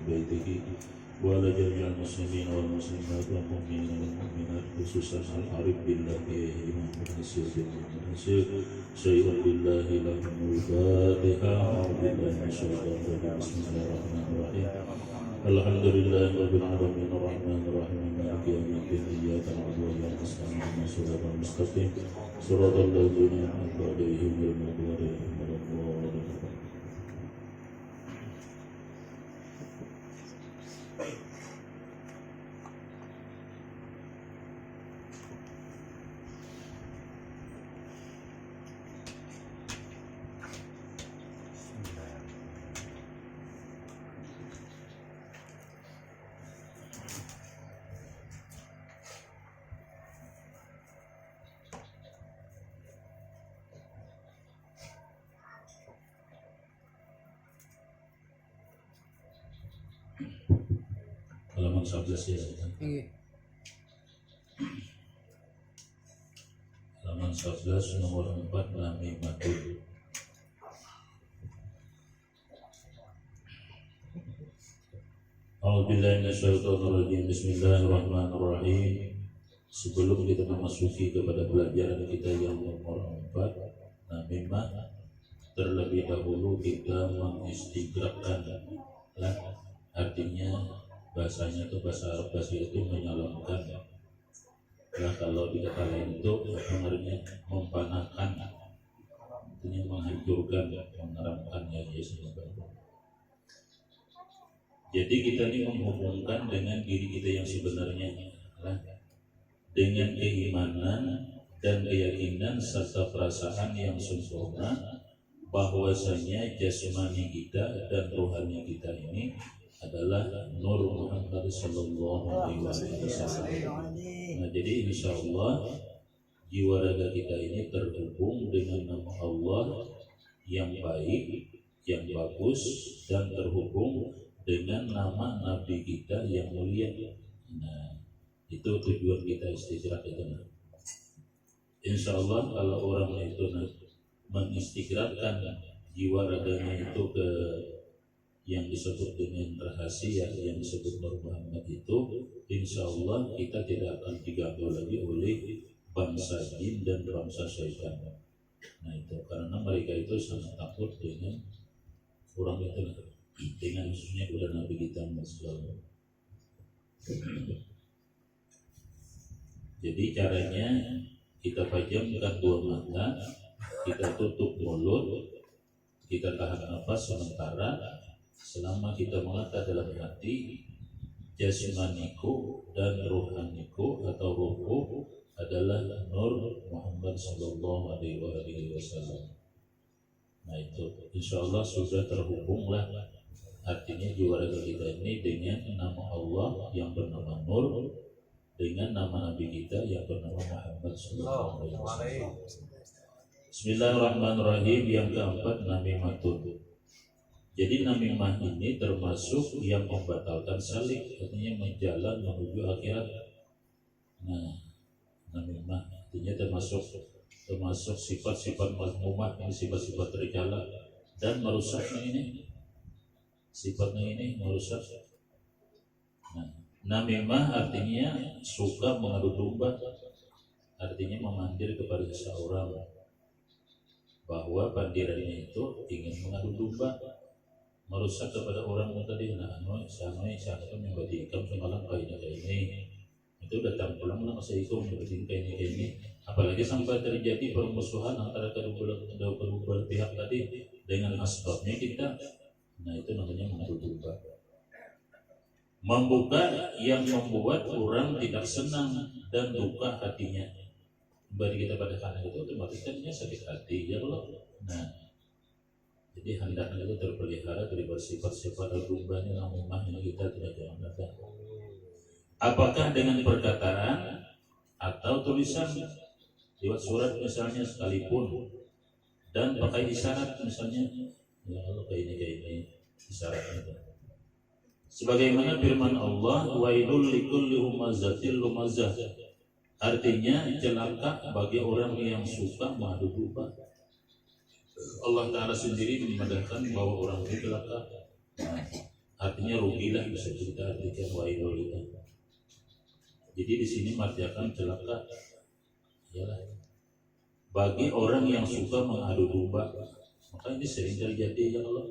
بيته وعلى جميع المسلمين والمسلمات والمؤمنين والمؤمنات خصوصا العارف بالله إمام النسير بالنسير شيء لله لهم الفاتحة أعوذ بالله من الشيطان الرجيم بسم الله الرحمن الرحيم الحمد لله رب العالمين الرحمن الرحيم مالك يوم الدين إياك نعبد وإياك نستعين اهدنا الصراط المستقيم صراط الذين أنعمت عليهم غير المغضوب عليهم ولا الضالين. Halaman 11 ya. Halaman 11 nomor 4 Namimatul. A'udzubillahi minasyaitonirrajim. Bismillahirrahmanirrahim. Sebelum kita memasuki kepada pelajaran kita yang nomor 4 Namimah, terlebih dahulu kita mengistigrafkan, artinya bahasanya itu bahasa Arab itu menyalonkan. Nah, kalau di kata lain itu pengertiannya mempanahkan, artinya menghancurkan, mengeramkan ya Yesus. Jadi kita ini menghubungkan dengan diri kita yang sebenarnya, dengan keimanan dan keyakinan serta perasaan yang sempurna bahwasanya jasmani kita dan rohani kita ini adalah Nur Muhammad Sallallahu Alaihi Wasallam. Nah, jadi insya Allah jiwa raga kita ini terhubung dengan nama Allah yang baik, yang bagus, dan terhubung dengan nama Nabi kita yang mulia. Nah, itu tujuan kita istighfar itu. Insya Allah kalau orang itu mengistighfarkan jiwa raganya itu ke yang disebut dengan rahasia yang disebut Nur Muhammad itu, insya Allah kita tidak akan diganggu lagi oleh bangsa jin dan bangsa syaitan. Nah itu karena mereka itu sangat takut dengan orang itu, dengan khususnya kepada Nabi kita Muhammad. Jadi caranya kita pejamkan dua mata, kita tutup mulut, kita tahan nafas sementara. Selama kita mengatakan dalam hati jasmaniku dan rohaniku atau ruhku adalah Nur Muhammad Sallallahu Alaihi Wasallam. Nah itu insya Allah sudah terhubunglah, artinya jiwa raga kita ini dengan nama Allah yang bernama Nur, dengan nama Nabi kita yang bernama Muhammad Sallallahu Alaihi Wasallam. Bismillahirrahmanirrahim. Yang keempat Namimatul. Jadi namimah ini termasuk yang membatalkan salik, artinya menjalan menuju akhirat. Nah, namimah artinya termasuk sifat-sifat mazmumah, ini sifat-sifat tercela dan merusaknya ini. Sifatnya ini merusak. Nah, namimah artinya suka mengadu domba, artinya memandir kepada seseorang bahwa pandirannya itu ingin mengadu domba, merusak kepada orang yang tadi. Nah, sama yang berarti ikam semalam kayak ini itu datang pulang lah masih ikut berarti kayak ini. Apalagi sampai terjadi permusuhan antara kedua belah pihak tadi dengan asbabnya kita. Nah itu namanya mengadu domba. Membuka yang membuat orang tidak senang dan duka hatinya. Bagi kita pada karena itu otomatis sakit hati ya Allah. Nah jadi hendaknya itu terpelihara dari bersifat-sifat al-rumbani namimah yang kita tidak jangan. Apakah dengan perkataan atau tulisan lewat surat misalnya sekalipun, dan pakai isyarat misalnya, ya Allah kayak ini isyaratnya. Sebagaimana firman Allah, wailul likulli humazatil lumazah, artinya celaka bagi orang yang suka mengadu domba. Allah Ta'ala sendiri memandangkan bahwa orang itu celaka. Nah, artinya rugilah, bisa kita artikan wailul itu. Jadi di sini marjakan celaka ialah bagi orang yang suka mengadu domba. Maka ini sering terjadi ya Allah,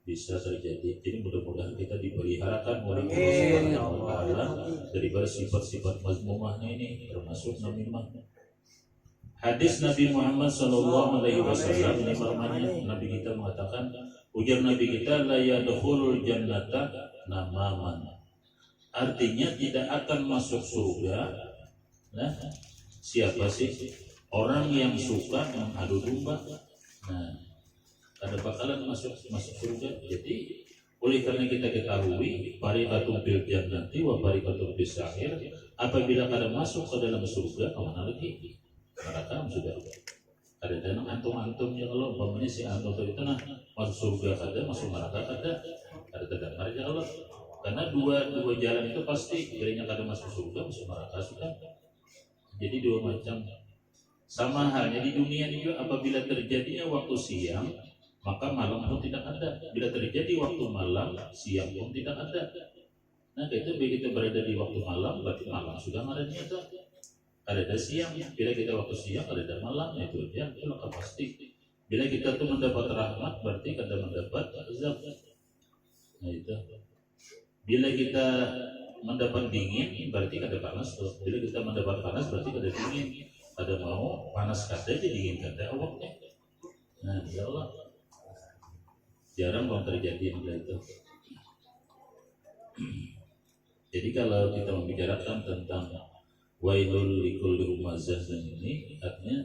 bisa terjadi. Jadi mudah-mudahan kita dipeliharakan oleh Allah Subhanahu wa taala daripada sifat-sifat mazmumahnya ini, termasuk namimah. Hadis Nabi Muhammad sallallahu alaihi wasallam ini firman-Nya, Nabi kita mengatakan, ujar Nabi kita, la yadkhulul jannata namaman. Artinya tidak akan masuk surga. Nah, siapa sih? Orang yang suka mengadu domba. Nah, ada bakalan masuk surga. Jadi oleh karena kita ketahui barikatul bil jannati wa barikatul bis sa'ir, apabila kada masuk ke dalam surga, kemana lagi? Neraka sudah ada danang antum ya Allah, umpamanya si antum itu nah masuk surga kada, masuk neraka kada, ada terdengar ya Allah. Karena dua jalan itu pasti, kirinya kada masuk surga, masuk neraka sudah. Jadi dua macam. Sama halnya di dunia ini juga, apabila terjadinya waktu siang, maka malam pun tidak ada. Bila terjadi waktu malam, siang pun tidak ada. Nah itu begitu berada di waktu malam, berarti malam sudah ada nyata. Ada siang, bila kita waktu siang ada malam, itu aja, itu maka pasti. Bila kita tuh mendapat rahmat, berarti kita mendapat azab. Nah itu. Bila kita mendapat dingin, berarti ada panas. Bila kita mendapat panas, berarti ada dingin. Ada mau panas kada, jadi dingin kada awaknya. Nah, ya Allah, jarang belum terjadi yang itu. Jadi kalau kita membicarakan tentang wailul likulli humazah ini, artinya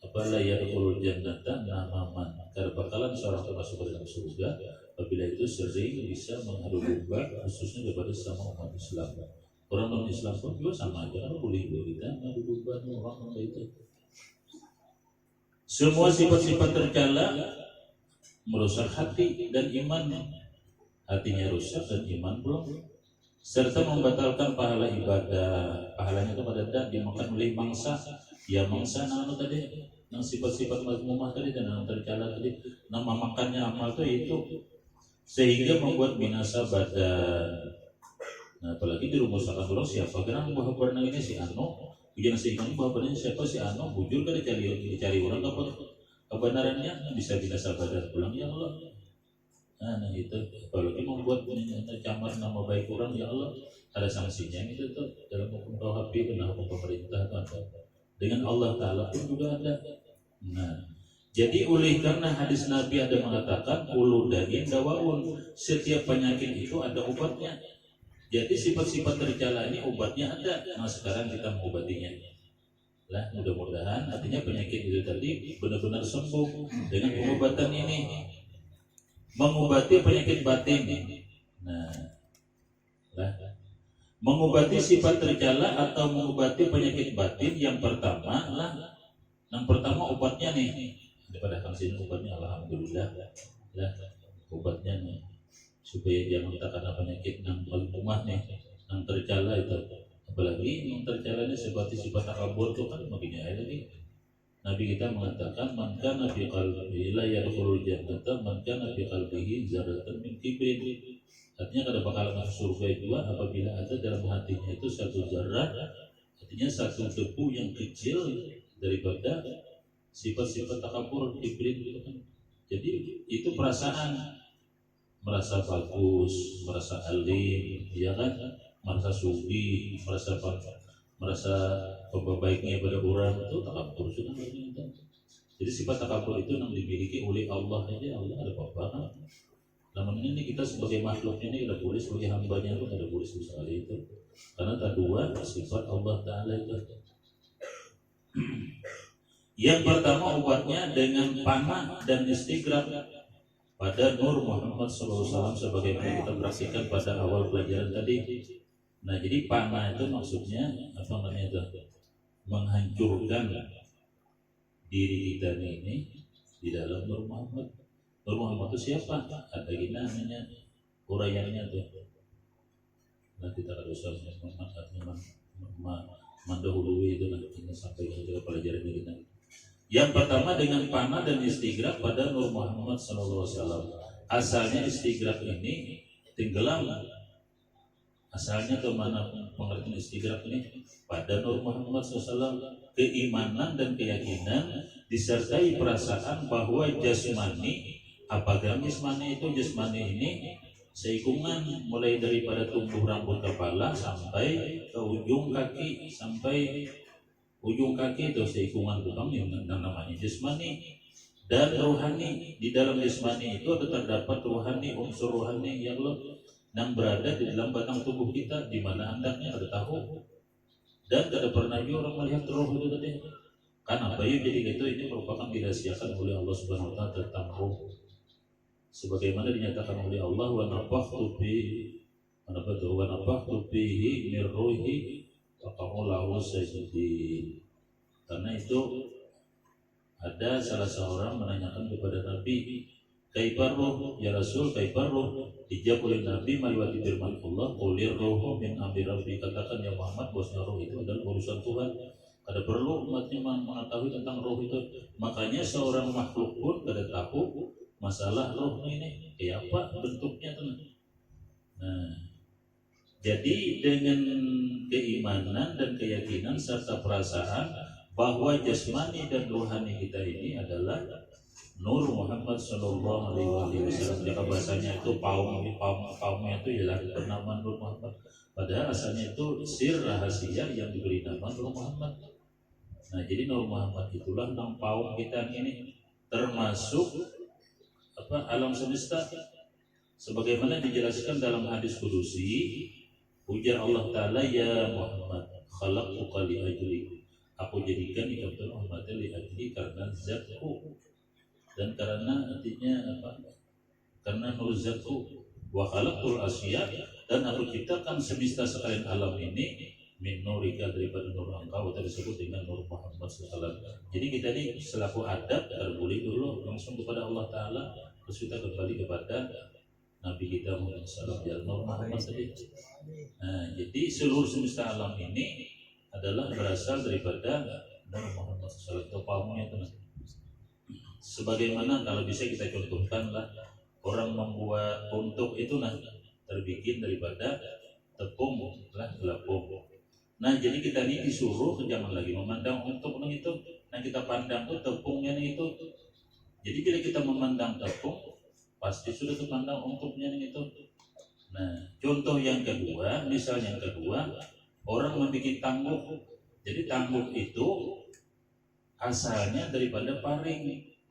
apala yadkhulul jannata namaman, karena bakalan seorang termasuk ke dalam surga apabila itu sering bisa mengadu domba, khususnya kepada sama umat Islam. Orang non Islam pun juga sama aja, kalau boleh kita mengadu domba orang itu. Semua sifat-sifat tercela merusak hati dan iman, hatinya rusak dan iman belum, serta membatalkan pahala ibadah. Pahalanya kepada dak dimakan oleh mangsa. Ya mangsa nanu tadi, nang sifat-sifat mazmumah tadi dan nang tercela tadi, nama makannya amal itu sehingga membuat binasa badan. Nah, apalagi dirumuskan orang siapa kenal bahwa benar ini si Ano, ujian sehingga bahwa benar siapa si Ano, bujur kan dicari orang apa kebenarannya, bisa binasa badan pulang ya Allah. Nah itu apalagi membuat camar nama baik orang ya Allah, ada sanksinya itu tuh dalam hukum KUHP dan hukum pemerintah atau dengan Allah Ta'ala pun juga ada. Nah jadi oleh karena hadis Nabi ada mengatakan ulu daging dawaun, setiap penyakit itu ada obatnya. Jadi sifat-sifat tercela ini obatnya ada. Nah sekarang kita mengobatinya. Lah mudah-mudahan artinya penyakit itu tadi benar-benar sembuh dengan pengobatan ini. Mengobati penyakit batin. Nah, mengobati sifat tercela atau mengobati penyakit batin yang pertama lah. Yang pertama obatnya nih. Daripada kang sini obatnya alhamdulillah. Lah, obatnya nih supaya jangan terkena penyakit yang rumah nih, yang tercela itu. Apalagi yang tercela ini seperti sifat takabur itu kan makin jahil lagi. Nabi kita mengatakan man kana fi qalbihi la yadkhulul jannata man kana fi qalbihi zaratan min kibrin. Artinya kada bakal masuk surga itu apabila ada dalam hatinya itu satu zarah, artinya satu debu yang kecil daripada sifat-sifat takabur kibrin itu kan. Jadi itu perasaan merasa bagus, merasa alim, ya kan? Merasa sugi, merasa pembaiknya pada orang itu takabur sudah berminta. Jadi sifat takabur itu yang dimiliki oleh Allah aja, Allah ada apa-apa kan? Namun ini kita sebagai makhluknya ini tidak boleh, sebagai hambanya pun tidak boleh sekali itu. Karena kedua sifat Allah Ta'ala itu. Yang pertama obatnya dengan panah dan istighfar pada Nur Muhammad SAW sebagaimana kita perhatikan pada awal pelajaran tadi. Nah jadi panah itu maksudnya apa namanya itu? Menghancurkan diri kita ini di dalam Nur Muhammad. Nur Muhammad itu siapa? Ada gini namanya uraiannya tuh. Nah kita harus mendahului itu nanti sampai ke pelajaran kita. Yang pertama dengan panah dan istighfar pada Nur Muhammad SAW. Asalnya istighfar ini tenggelam. Asalnya kemana pengertian istighraq ini? Pada Nur Muhammad SAW, keimanan dan keyakinan disertai perasaan bahwa jasmani, apakah jasmani itu, jasmani ini seikungan mulai daripada tumbuh rambut kepala sampai ke ujung kaki, sampai ujung kaki itu seikungan tukang yang namanya jasmani. Dan rohani, di dalam jasmani itu ada terdapat rohani, unsur rohani yang berada di dalam batang tubuh kita, di mana hendaknya ada tahu. Dan tidak pernah juga orang melihat roh itu tadi. Karena apa ya? Jadi itu ini merupakan dirahasiakan oleh Allah Subhanahu wa taala tentang roh. Sebagaimana dinyatakan oleh Allah, wa nafakhtu fihi min ruhi wa qawlahu sajidin. Karena itu ada salah seorang menanyakan kepada Nabi, kaifar roh ya Rasul, kaifar roh? Dijawab oleh Nabi meliwati firman Allah, qulir rohu min amri rabbi, katakan ya Muhammad bahwa roh itu adalah urusan Tuhan. Ada perlu umatnya mengetahui tentang roh itu. Makanya seorang makhluk pun tidak tahu masalah roh ini kayak apa bentuknya tuh. Nah, jadi dengan keimanan dan keyakinan serta perasaan bahwa jasmani dan rohani kita ini adalah Nur Muhammad Sallallahu Alaihi Wasallam. Jika bahasanya itu paumnya itu ialah bernama Nur Muhammad. Padahal asalnya itu sir rahasia yang diberi nama Nur Muhammad. Nah, jadi Nur Muhammad itulah nama paum kita ini, termasuk alam semesta. Sebagaimana dijelaskan dalam hadis kudusi, ujar Allah Ta'ala, ya Muhammad, khalaqtuka li ajlik. Aku jadikan ikatan Muhammad li ajli karena zatku. Dan karena artinya karena nur zatku, wa khalaqtul asya, dan aku ciptakan semesta sekalian alam ini min nurika, daripada nur engkau, tersebut dengan Nur Muhammad SAW. Jadi kita ini selaku adab boleh dulu langsung kepada Allah Ta'ala, terus kita kembali kepada Nabi kita Muhammad SAW, ya Nur Muhammad tadi. Nah, jadi seluruh semesta alam ini adalah berasal daripada Nur Muhammad SAW. Itu pahamnya itu. Sebagaimana kalau bisa kita contohkan lah, orang membuat untuk itu terbikin daripada tepung lah, gelapung. Nah, jadi kita ini disuruh jangan lagi memandang untuk itu. Nah, kita pandang tuh tepungnya itu. Jadi bila kita memandang tepung, pasti sudah terpandang untuknya itu. Nah, contoh yang kedua, misalnya yang kedua, orang membuat tangguh. Jadi tangguh itu asalnya daripada paring.